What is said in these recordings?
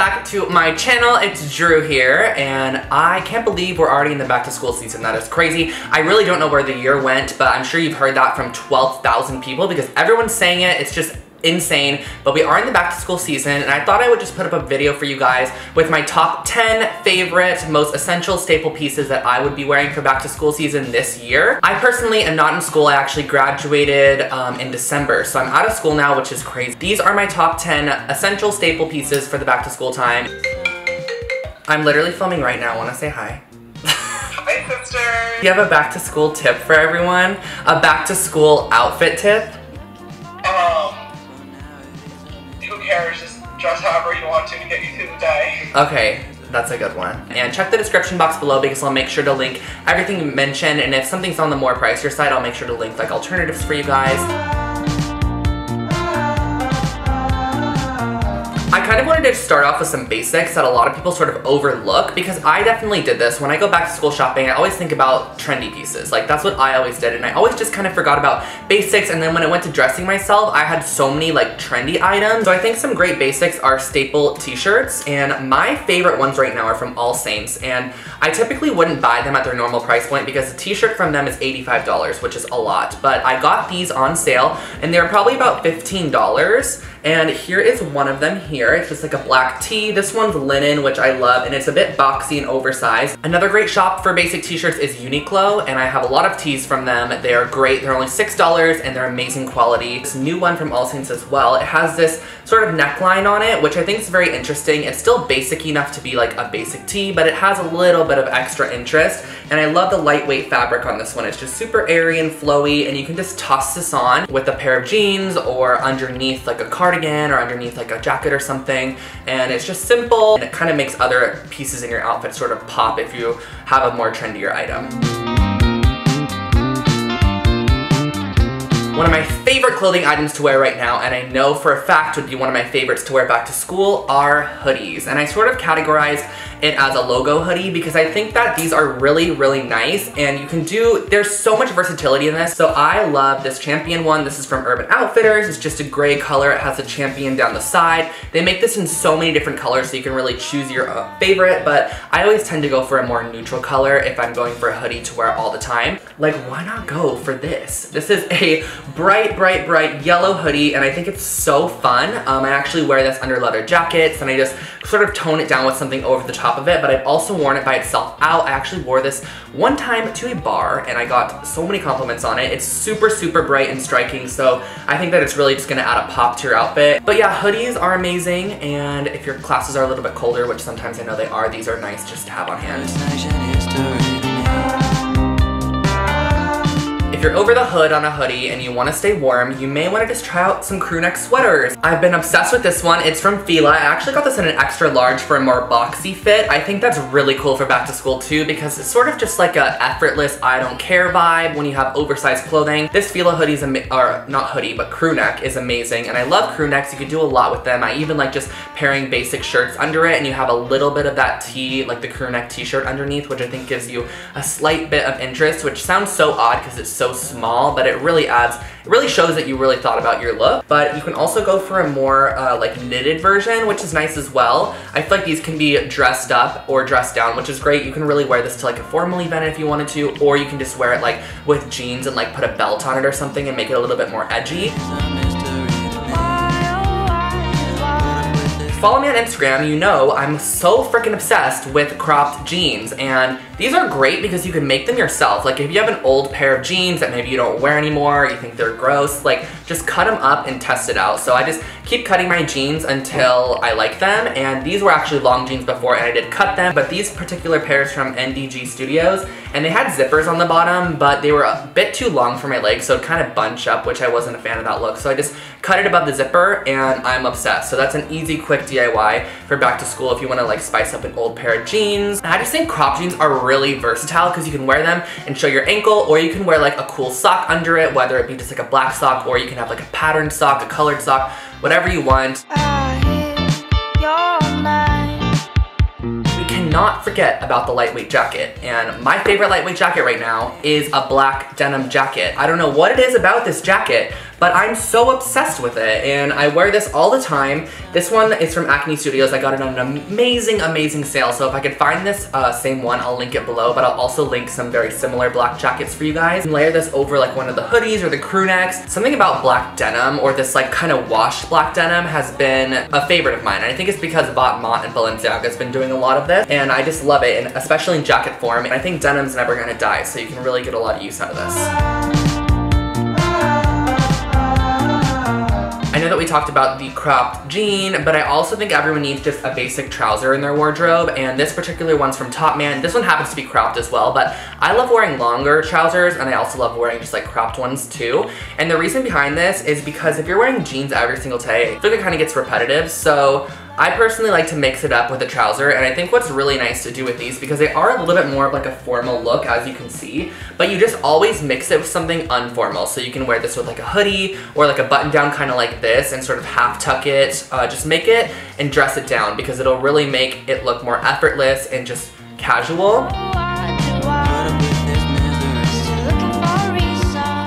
back to my channel. It's Drew here, and I can't believe we're already in the back to school season. That is crazy. I really don't know where the year went, but I'm sure you've heard that from 12,000 people because everyone's saying it. It's just insane, but we are in the back to school season, and I thought I would just put up a video for you guys with my top 10 favorite, most essential staple pieces that I would be wearing for back to school season this year. I personally am not in school. I actually graduated in December, so I'm out of school now, which is crazy. These are my top 10 essential staple pieces for the back to school time. I'm literally filming right now. I want to say hi. Hi, sister. Do you have a back to school tip for everyone? A back to school outfit tip? Who cares? Just dress however you want to get you through the day. Okay, that's a good one. And check the description box below because I'll make sure to link everything mentioned, and if something's on the more pricier side, I'll make sure to link like alternatives for you guys. I kind of wanted to start off with some basics that a lot of people sort of overlook, because I definitely did this. When I go back to school shopping, I always think about trendy pieces. Like, that's what I always did, and I always just kind of forgot about basics, and then when I went to dressing myself, I had so many like trendy items. So I think some great basics are staple t-shirts, and my favorite ones right now are from All Saints, and I typically wouldn't buy them at their normal price point because a t-shirt from them is $85, which is a lot, but I got these on sale, and they're probably about $15. And here is one of them here. It's just like a black tee. This one's linen, which I love, and it's a bit boxy and oversized. Another great shop for basic t-shirts is Uniqlo, and I have a lot of tees from them. They are great. They're only $6, and they're amazing quality. This new one from All Saints as well. It has this sort of neckline on it, which I think is very interesting. It's still basic enough to be like a basic tee, but it has a little bit of extra interest, and I love the lightweight fabric on this one. It's just super airy and flowy, and you can just toss this on with a pair of jeans or underneath like a cardigan or underneath like a jacket or something, and it's just simple, and it kind of makes other pieces in your outfit sort of pop if you have a more trendier item. One of my favorite clothing items to wear right now, and I know for a fact would be one of my favorites to wear back to school, are hoodies. And I sort of categorize it as a logo hoodie because I think that these are really, really nice, and you can do, there's so much versatility in this. So I love this Champion one. This is from Urban Outfitters. It's just a gray color. It has a champion down the side. They make this in so many different colors, so you can really choose your favorite, but I always tend to go for a more neutral color if I'm going for a hoodie to wear all the time. Like, why not go for this? This is a bright, bright, bright yellow hoodie, and I think it's so fun. I actually wear this under leather jackets, and I just sort of tone it down with something over the top of it, but I've also worn it by itself out. I actually wore this one time to a bar, and I got so many compliments on it. It's super, super bright and striking, so I think that it's really just gonna add a pop to your outfit. But yeah, hoodies are amazing, and if your classes are a little bit colder, which sometimes I know they are, these are nice just to have on hand. If you're over the hood on a hoodie and you want to stay warm, you may want to just try out some Crewneck sweaters. I've been obsessed with this one. It's from Fila. I actually got this in an extra large for a more boxy fit. I think that's really cool for back to school too, because it's sort of just like a effortless, I don't care vibe when you have oversized clothing. This Fila hoodie is not hoodie, but Crewneck is amazing, and I love Crewnecks. You can do a lot with them. I even like just pairing basic shirts under it, and you have a little bit of that tee, like the Crewneck t-shirt underneath, which I think gives you a slight bit of interest, which sounds so odd because it's so small, but it really adds, it really shows that you really thought about your look. But you can also go for a more like knitted version, which is nice as well. I feel like these can be dressed up or dressed down, which is great. You can really wear this to like a formal event if you wanted to, or you can just wear it like with jeans and like put a belt on it or something and make it a little bit more edgy. Follow me on Instagram, you know I'm so freaking obsessed with cropped jeans, and these are great because you can make them yourself. Like if you have an old pair of jeans that maybe you don't wear anymore, you think they're gross, like just cut them up and test it out. So I just keep cutting my jeans until I like them, and these were actually long jeans before and I did cut them, but these particular pairs from NDG Studios, and they had zippers on the bottom, but they were a bit too long for my legs, so it kind of bunched up, which I wasn't a fan of that look. So I just cut it above the zipper, and I'm obsessed. So that's an easy, quick DIY for back to school if you want to like spice up an old pair of jeans. And I just think crop jeans are really versatile because you can wear them and show your ankle, or you can wear like a cool sock under it, whether it be just like a black sock, or you can have like a patterned sock, a colored sock, whatever you want. Cannot forget about the lightweight jacket, and my favorite lightweight jacket right now is a black denim jacket. I don't know what it is about this jacket, but I'm so obsessed with it, and I wear this all the time. This one is from Acne Studios. I got it on an amazing sale, so if I could find this same one, I'll link it below, but I'll also link some very similar black jackets for you guys. And layer this over like one of the hoodies or the crew necks. Something about black denim, or this like kind of washed black denim, has been a favorite of mine. And I think it's because Mott and Balenciaga has been doing a lot of this, and I just love it, and especially in jacket form. And I think denim's never gonna die, so you can really get a lot of use out of this. I know that we talked about the cropped jean, but I also think everyone needs just a basic trouser in their wardrobe, and this particular one's from Topman. This one happens to be cropped as well, but I love wearing longer trousers, and I also love wearing just like cropped ones too. And the reason behind this is because if you're wearing jeans every single day, I feel like it kind of gets repetitive, so I personally like to mix it up with a trouser, and I think what's really nice to do with these, because they are a little bit more of like a formal look, as you can see, but you just always mix it with something unformal. So you can wear this with like a hoodie, or like a button down kind of like this, and sort of half tuck it, just make it and dress it down, because it'll really make it look more effortless and just casual.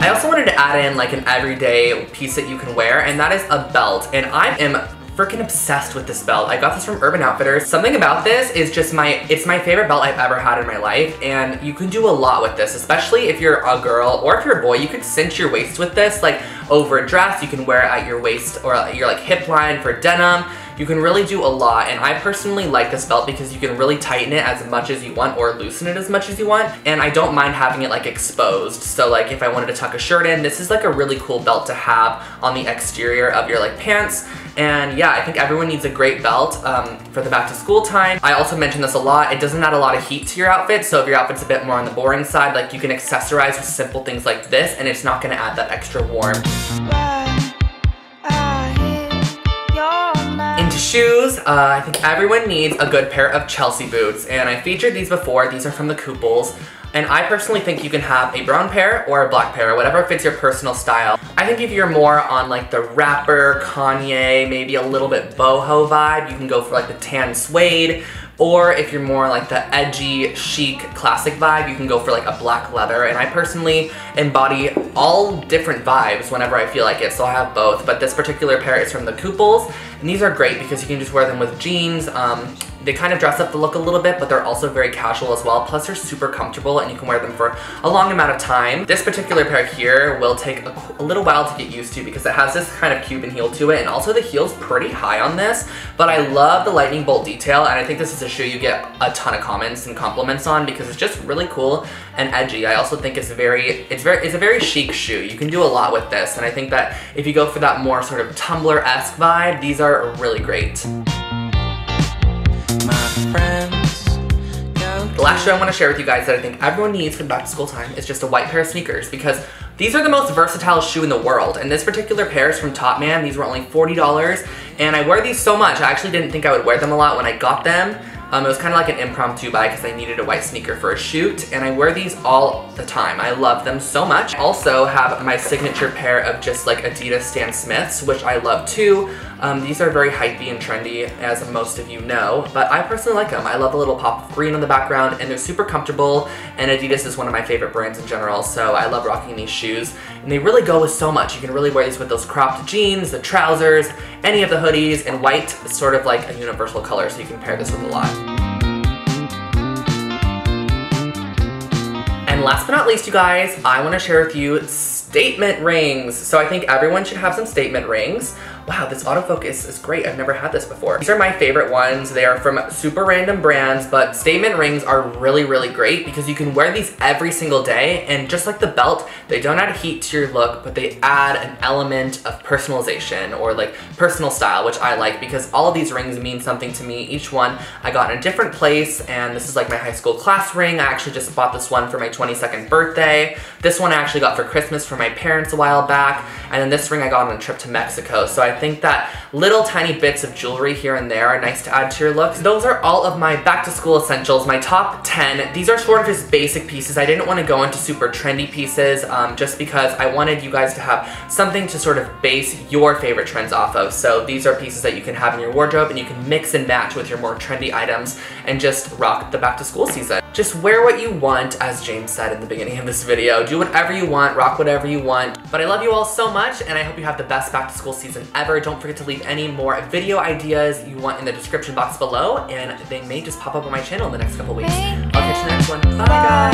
I also wanted to add in like an everyday piece that you can wear, and that is a belt, and I am freaking obsessed with this belt. I got this from Urban Outfitters. Something about this is just it's my favorite belt I've ever had in my life, and you can do a lot with this, especially if you're a girl or if you're a boy. You could cinch your waist with this, like over a dress. You can wear it at your waist or your like hip line for denim. You can really do a lot, and I personally like this belt because you can really tighten it as much as you want or loosen it as much as you want, and I don't mind having it like exposed. So like if I wanted to tuck a shirt in, this is like a really cool belt to have on the exterior of your like pants. And yeah, I think everyone needs a great belt for the back to school time. I also mention this a lot, it doesn't add a lot of heat to your outfit, so if your outfit's a bit more on the boring side, like you can accessorize with simple things like this, and it's not gonna add that extra warmth. Into shoes, I think everyone needs a good pair of Chelsea boots, and I featured these before. These are from the Couples, and I personally think you can have a brown pair or a black pair, whatever fits your personal style. I think if you're more on like the rapper, Kanye, maybe a little bit boho vibe, you can go for like the tan suede. Or if you're more like the edgy, chic, classic vibe, you can go for like a black leather. And I personally embody all different vibes whenever I feel like it, so I have both. But this particular pair is from the Couples, and these are great because you can just wear them with jeans. They kind of dress up the look a little bit, but they're also very casual as well. Plus they're super comfortable, and you can wear them for a long amount of time. This particular pair here will take a little while to get used to because it has this kind of Cuban heel to it, and also the heel's pretty high on this. But I love the lightning bolt detail, and I think this is a shoe you get a ton of comments and compliments on because it's just really cool and edgy. I also think it's a very chic shoe. You can do a lot with this, and I think that if you go for that more sort of Tumblr-esque vibe, these are really great. The last shoe I want to share with you guys that I think everyone needs for the back to school time is just a white pair of sneakers, because these are the most versatile shoe in the world. And this particular pair is from Topman. These were only $40, and I wear these so much. I actually didn't think I would wear them a lot when I got them. It was kind of like an impromptu buy because I needed a white sneaker for a shoot, and I wear these all the time. I love them so much. I also have my signature pair of just like Adidas Stan Smiths, which I love too. These are very hypey and trendy, as most of you know, but I personally like them. I love the little pop of green on the background, and they're super comfortable, and Adidas is one of my favorite brands in general, so I love rocking these shoes. And they really go with so much. You can really wear these with those cropped jeans, the trousers, any of the hoodies, and white is sort of like a universal color, so you can pair this with a lot. And last but not least, you guys, I want to share with you statement rings. So I think everyone should have some statement rings. Wow, this autofocus is great. I've never had this before. These are my favorite ones. They are from super random brands, but statement rings are really, really great because you can wear these every single day, and just like the belt, they don't add heat to your look, but they add an element of personalization or like personal style, which I like because all of these rings mean something to me. Each one I got in a different place, and this is like my high school class ring. I actually just bought this one for my 22nd birthday. This one I actually got for Christmas from my parents a while back, and then this ring I got on a trip to Mexico. So I I think that little tiny bits of jewelry here and there are nice to add to your looks. Those are all of my back to school essentials, my top 10. These are sort of just basic pieces. I didn't want to go into super trendy pieces just because I wanted you guys to have something to sort of base your favorite trends off of. So these are pieces that you can have in your wardrobe and you can mix and match with your more trendy items and just rock the back to school season. Just wear what you want, as James said in the beginning of this video. Do whatever you want, rock whatever you want. But I love you all so much, and I hope you have the best back to school season ever. Don't forget to leave any more video ideas you want in the description box below, and they may just pop up on my channel in the next couple weeks. I'll catch you in the next one. Bye guys!